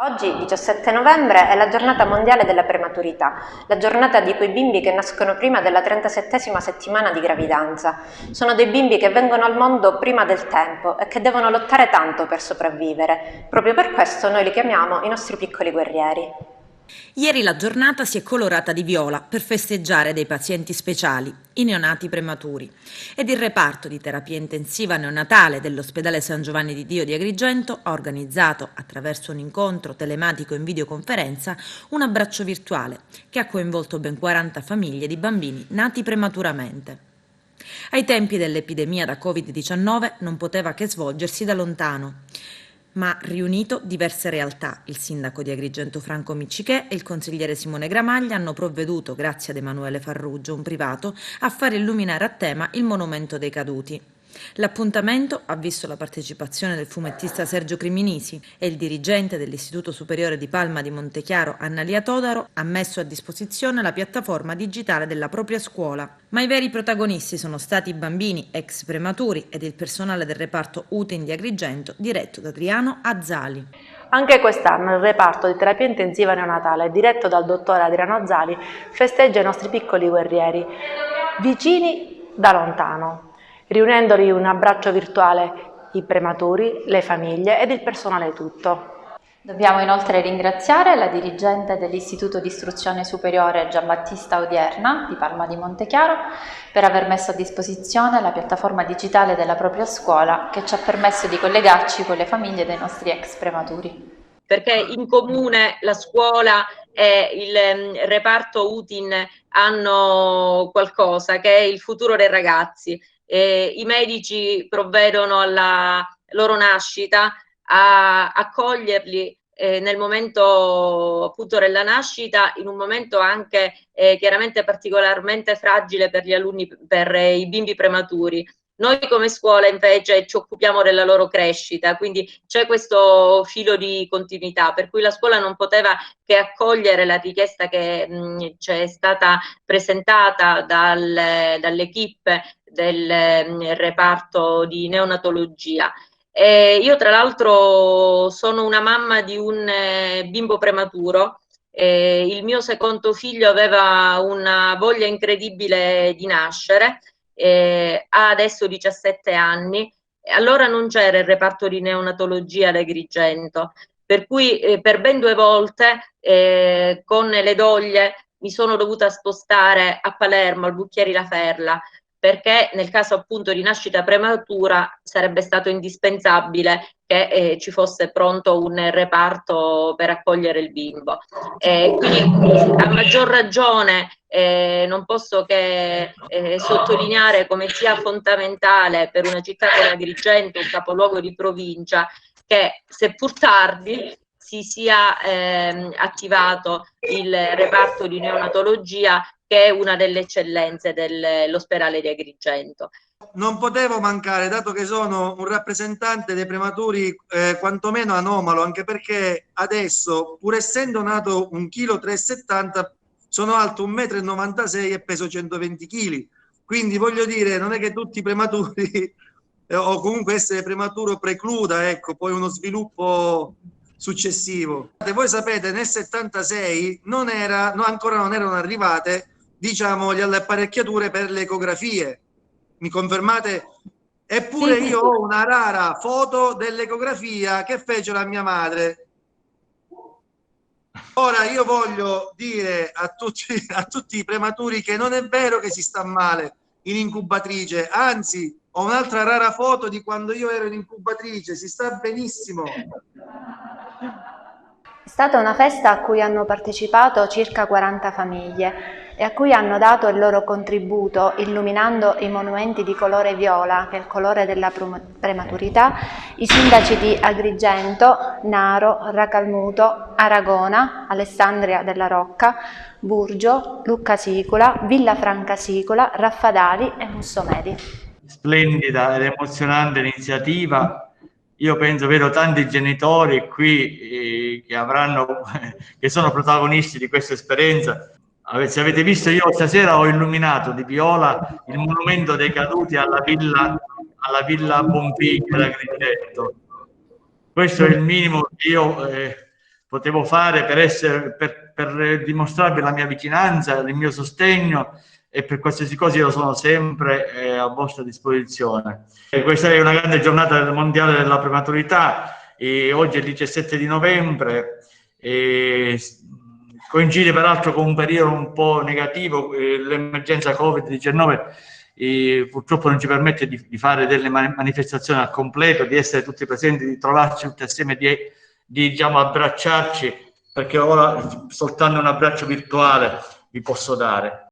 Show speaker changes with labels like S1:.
S1: Oggi, 17 novembre, è la giornata mondiale della prematurità, la giornata di quei bimbi che nascono prima della 37ª settimana di gravidanza. Sono dei bimbi che vengono al mondo prima del tempo e che devono lottare tanto per sopravvivere. Proprio per questo noi li chiamiamo i nostri piccoli guerrieri.
S2: Ieri la giornata si è colorata di viola per festeggiare dei pazienti speciali, i neonati prematuri, ed il reparto di terapia intensiva neonatale dell'ospedale San Giovanni di Dio di Agrigento ha organizzato, attraverso un incontro telematico in videoconferenza, un abbraccio virtuale che ha coinvolto ben 40 famiglie di bambini nati prematuramente. Ai tempi dell'epidemia da Covid-19 non poteva che svolgersi da lontano, ma riunito diverse realtà. Il sindaco di Agrigento Franco Miccichè e il consigliere Simone Gramaglia hanno provveduto, grazie ad Emanuele Farruggio, un privato, a far illuminare a tema il monumento dei caduti. L'appuntamento ha visto la partecipazione del fumettista Sergio Criminisi e il dirigente dell'Istituto Superiore di Palma di Montechiaro, Annalia Todaro, ha messo a disposizione la piattaforma digitale della propria scuola. Ma i veri protagonisti sono stati i bambini ex prematuri ed il personale del reparto UTIN di Agrigento, diretto da Adriano Azzali.
S3: Anche quest'anno il reparto di terapia intensiva neonatale, diretto dal dottore Adriano Azzali, festeggia i nostri piccoli guerrieri, vicini da lontano, riunendoli in un abbraccio virtuale i prematuri, le famiglie ed il personale tutto.
S4: Dobbiamo inoltre ringraziare la dirigente dell'Istituto di Istruzione Superiore Giambattista Odierna di Palma di Montechiaro per aver messo a disposizione la piattaforma digitale della propria scuola che ci ha permesso di collegarci con le famiglie dei nostri ex prematuri.
S5: Perché in comune la scuola e il reparto UTIN hanno qualcosa che è il futuro dei ragazzi. I medici provvedono alla loro nascita, a accoglierli nel momento appunto della nascita, in un momento anche chiaramente particolarmente fragile per gli alunni, per i bimbi prematuri. Noi come scuola invece ci occupiamo della loro crescita, quindi c'è questo filo di continuità, per cui la scuola non poteva che accogliere la richiesta che ci è stata presentata dall'equipe del reparto di neonatologia. Io tra l'altro sono una mamma di un bimbo prematuro. Il mio secondo figlio aveva una voglia incredibile di nascere, ha adesso 17 anni, allora non c'era il reparto di neonatologia ad Agrigento, per cui per ben 2 volte con le doglie mi sono dovuta spostare a Palermo, al Bucchieri La Ferla, perché nel caso appunto di nascita prematura sarebbe stato indispensabile che ci fosse pronto un reparto per accogliere il bimbo. Quindi a maggior ragione non posso che sottolineare come sia fondamentale per una città come Agrigento, un capoluogo di provincia, che seppur tardi si sia attivato il reparto di neonatologia, che è una delle eccellenze dell'ospedale di Agrigento.
S6: Non potevo mancare, dato che sono un rappresentante dei prematuri quantomeno anomalo, anche perché adesso, pur essendo nato 1,370 kg, sono alto 1,96 m e peso 120 kg. Quindi voglio dire, non è che tutti i prematuri o comunque essere prematuro precluda, ecco, poi uno sviluppo successivo. Voi sapete, nel 76 ancora non erano arrivate, diciamo, le apparecchiature per le ecografie. Mi confermate? Eppure
S3: Sì.
S6: Io ho una rara foto dell'ecografia che fece la mia madre. Ora io voglio dire a tutti i prematuri che non è vero che si sta male in incubatrice, anzi ho un'altra rara foto di quando io ero in incubatrice, si sta benissimo.
S1: È stata una festa a cui hanno partecipato circa 40 famiglie e a cui hanno dato il loro contributo illuminando i monumenti di colore viola, che è il colore della prematurità, i sindaci di Agrigento, Naro, Racalmuto, Aragona, Alessandria della Rocca, Burgio, Lucca Sicola, Villafranca Sicola, Raffadali e Mussomedi.
S7: Splendida ed emozionante iniziativa. Io penso, vedo tanti genitori qui che sono protagonisti di questa esperienza. Se avete visto, io stasera ho illuminato di viola il monumento dei caduti alla Villa Bonfigli ad Agrigento. Questo è il minimo che io potevo fare per dimostrarvi la mia vicinanza, il mio sostegno, e per qualsiasi cosa io sono sempre a vostra disposizione. Questa è una grande giornata mondiale della prematurità, e oggi è il 17 di novembre, e coincide peraltro con un periodo un po' negativo, l'emergenza Covid-19 purtroppo non ci permette di fare delle manifestazioni al completo, di essere tutti presenti, di trovarci tutti assieme, di diciamo, abbracciarci, perché ora soltanto un abbraccio virtuale vi posso dare.